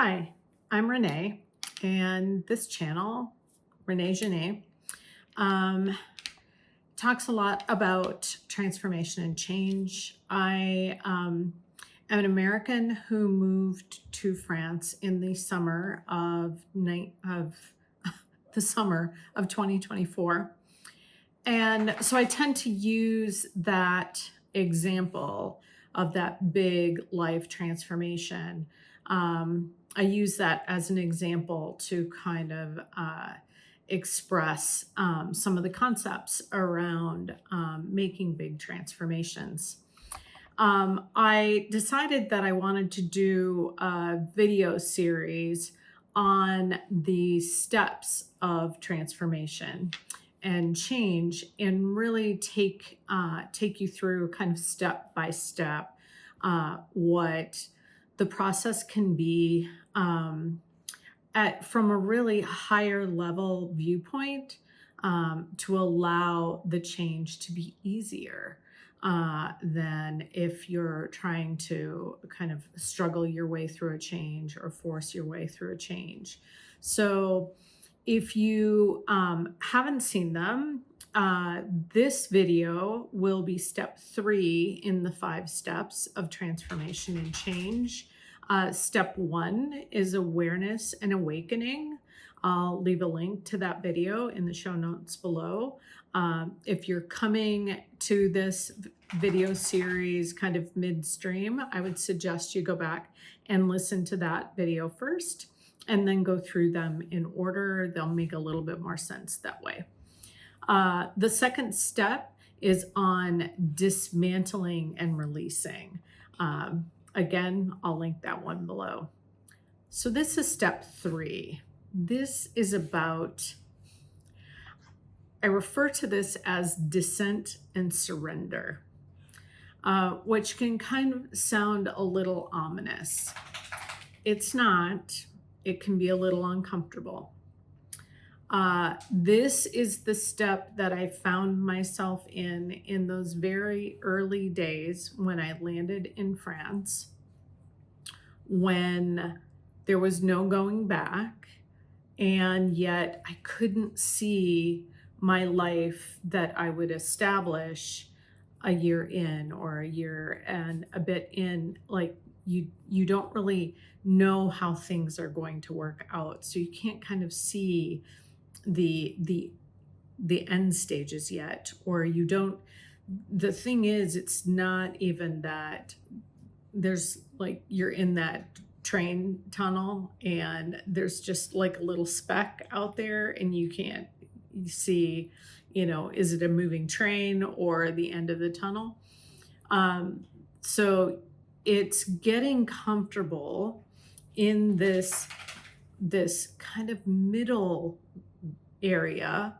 Hi, I'm Renee, and this channel, Renée, um, talks a lot about transformation and change. I am an American who moved to France in the summer of the summer of 2024, and so I tend to use that example of that big life transformation. I use that as an example to kind of express some of the concepts around making big transformations. I decided that I wanted to do a video series on the steps of transformation and change, and really take you through kind of step by step what the process can be from a really higher level viewpoint, to allow the change to be easier than if you're trying to kind of struggle your way through a change or force your way through a change. So if you haven't seen them, this video will be step 3 in the 5 steps of transformation and change. Step 1 is awareness and awakening. I'll leave a link to that video in the show notes below. If you're coming to this video series kind of midstream, I would suggest you go back and listen to that video first, and then go through them in order. They'll make a little bit more sense that way. The second step is on dismantling and releasing. Again, I'll link that one below. So this is step 3. This is about, I refer to this as descent and surrender, which can kind of sound a little ominous. It's not. It can be a little uncomfortable. This is the step that I found myself in those very early days when I landed in France, when there was no going back, and yet I couldn't see my life that I would establish a year in, or a year and a bit in. Like, you don't really know how things are going to work out, so you can't kind of see the end stages yet, or you don't. The thing is, it's not even that there's, like, you're in that train tunnel and there's just like a little speck out there, and you can't see, is it a moving train or the end of the tunnel? So it's getting comfortable in this kind of middle area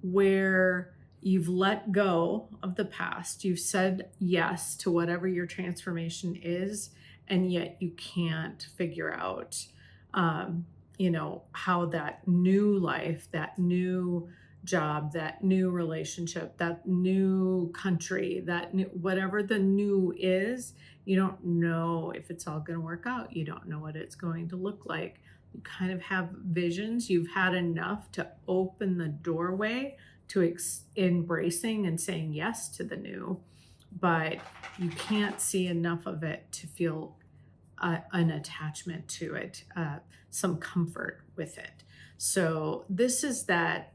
where you've let go of the past. You've said yes to whatever your transformation is, and yet you can't figure out, how that new life, that new job, that new relationship, that new country, that new, whatever the new is, you don't know if it's all going to work out. You don't know what it's going to look like. You kind of have visions. You've had enough to open the doorway to embracing and saying yes to the new, but you can't see enough of it to feel an attachment to it, some comfort with it. So this is that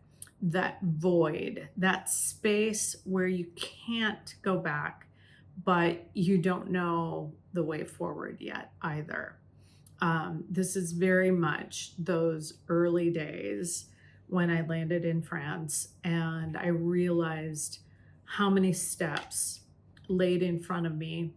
void, that space where you can't go back, but you don't know the way forward yet either. This is very much those early days when I landed in France, and I realized how many steps laid in front of me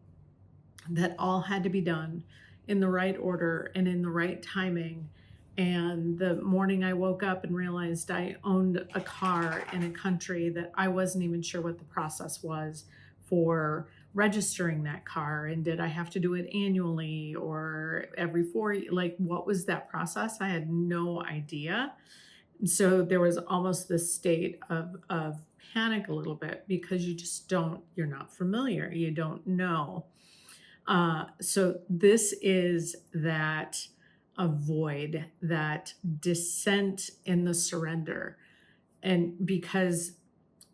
that all had to be done in the right order and in the right timing. And the morning I woke up and realized I owned a car in a country that I wasn't even sure what the process was for registering that car, and did I have to do it annually or every 4, like, what was that process? I had no idea. So there was almost this state of panic a little bit, because you're not familiar, you don't know. So this is that avoid that descent in the surrender. And because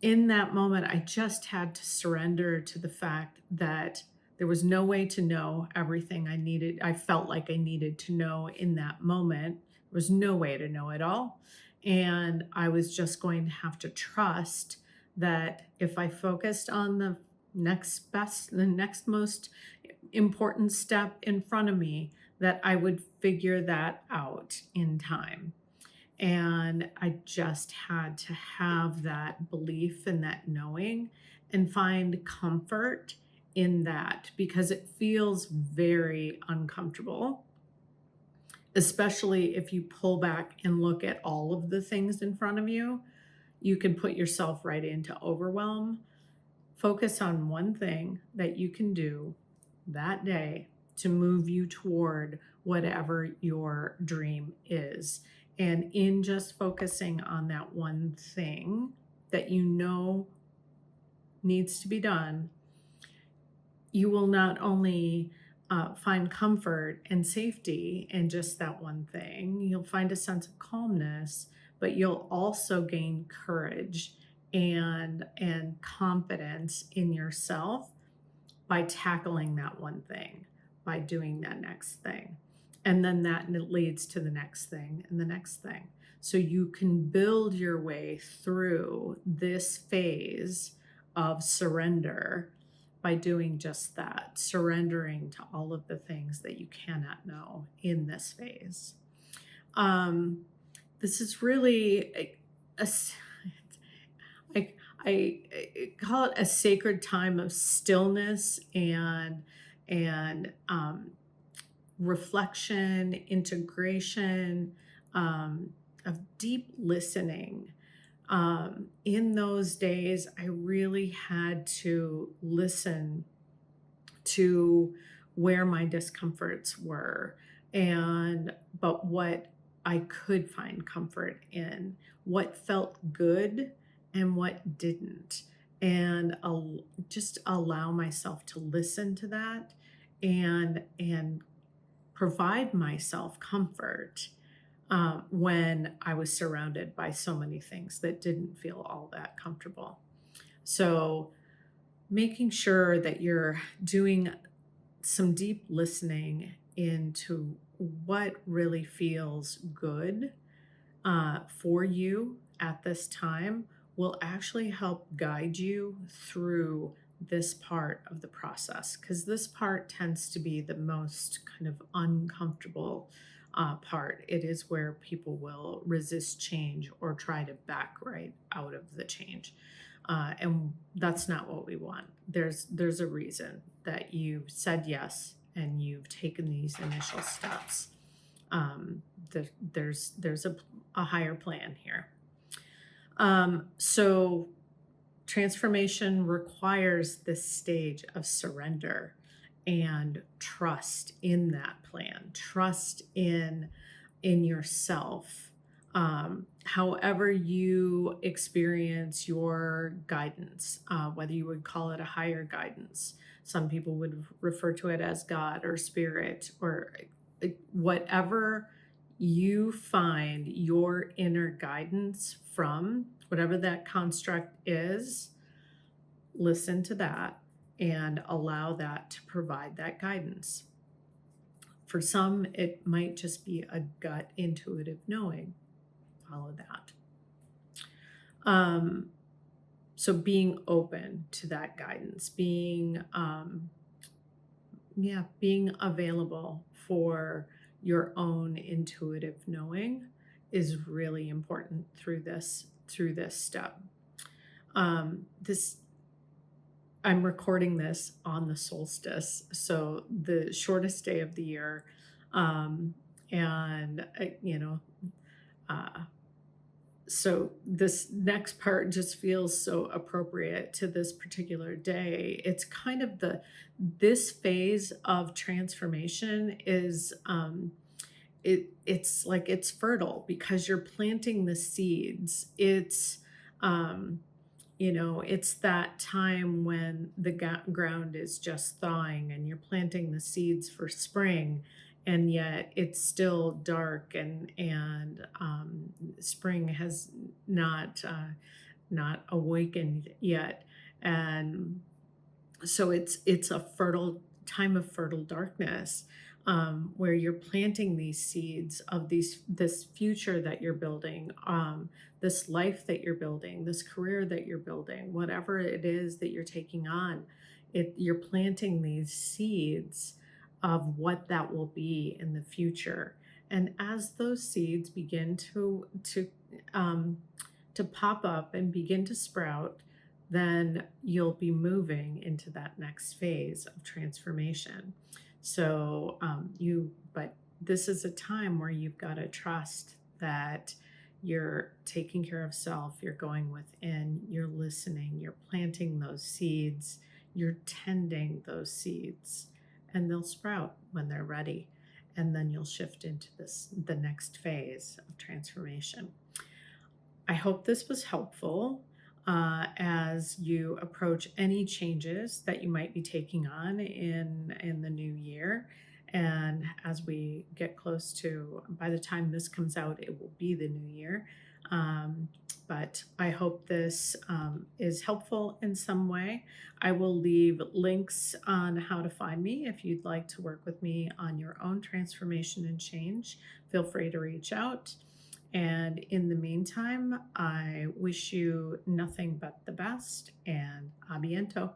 in that moment, I just had to surrender to the fact that there was no way to know everything I felt like I needed to know in that moment. There was no way to know it all. And I was just going to have to trust that if I focused on the next most important step in front of me, that I would figure that out in time. And I just had to have that belief and that knowing and find comfort in that because it feels very uncomfortable, especially if you pull back and look at all of the things in front of you. You can put yourself right into overwhelm. Focus on one thing that you can do that day to move you toward whatever your dream is. And in just focusing on that one thing that you know needs to be done, you will not only find comfort and safety in just that one thing, you'll find a sense of calmness, but you'll also gain courage and confidence in yourself by tackling that one thing, by doing that next thing. And then that leads to the next thing and the next thing. So you can build your way through this phase of surrender by doing just that, surrendering to all of the things that you cannot know in this phase. This is really I, I call it a sacred time of stillness and reflection, integration, of deep listening. In those days, I really had to listen to where my discomforts were, but what I could find comfort in, what felt good and what didn't, and just allow myself to listen to that and provide myself comfort when I was surrounded by so many things that didn't feel all that comfortable. So making sure that you're doing some deep listening into what really feels good for you at this time will actually help guide you through this part of the process, because this part tends to be the most kind of uncomfortable part. It is where people will resist change or try to back right out of the change. And that's not what we want. There's a reason that you said yes and you've taken these initial steps. There's a higher plan here. So transformation requires this stage of surrender and trust in that plan, trust in yourself. However you experience your guidance, whether you would call it a higher guidance, some people would refer to it as God or spirit, or whatever you find your inner guidance from, whatever that construct is, listen to that and allow that to provide that guidance. For some, it might just be a gut intuitive knowing. Follow that. So being open to that guidance, being available for your own intuitive knowing is really important through this step. I'm recording this on the solstice, so the shortest day of the year, and so this next part just feels so appropriate to this particular day. It's kind of this phase of transformation is it's like it's fertile because you're planting the seeds. It's it's that time when the ground is just thawing and you're planting the seeds for spring, and yet it's still dark, and spring has not awakened yet. And so it's a fertile time of fertile darkness, where you're planting these seeds of this future that you're building, this life that you're building, this career that you're building, whatever it is that you're taking on. You're planting these seeds of what that will be in the future. And as those seeds begin um, to pop up and begin to sprout, then you'll be moving into that next phase of transformation. But this is a time where you've got to trust that you're taking care of self, you're going within, you're listening, you're planting those seeds, you're tending those seeds, and they'll sprout when they're ready. And then you'll shift into the next phase of transformation. I hope this was helpful as you approach any changes that you might be taking on in the new year. And as we get close to, by the time this comes out, it will be the new year. Um, but I hope this is helpful in some way. I will leave links on how to find me if you'd like to work with me on your own transformation and change. Feel free to reach out. And in the meantime, I wish you nothing but the best, and a biento.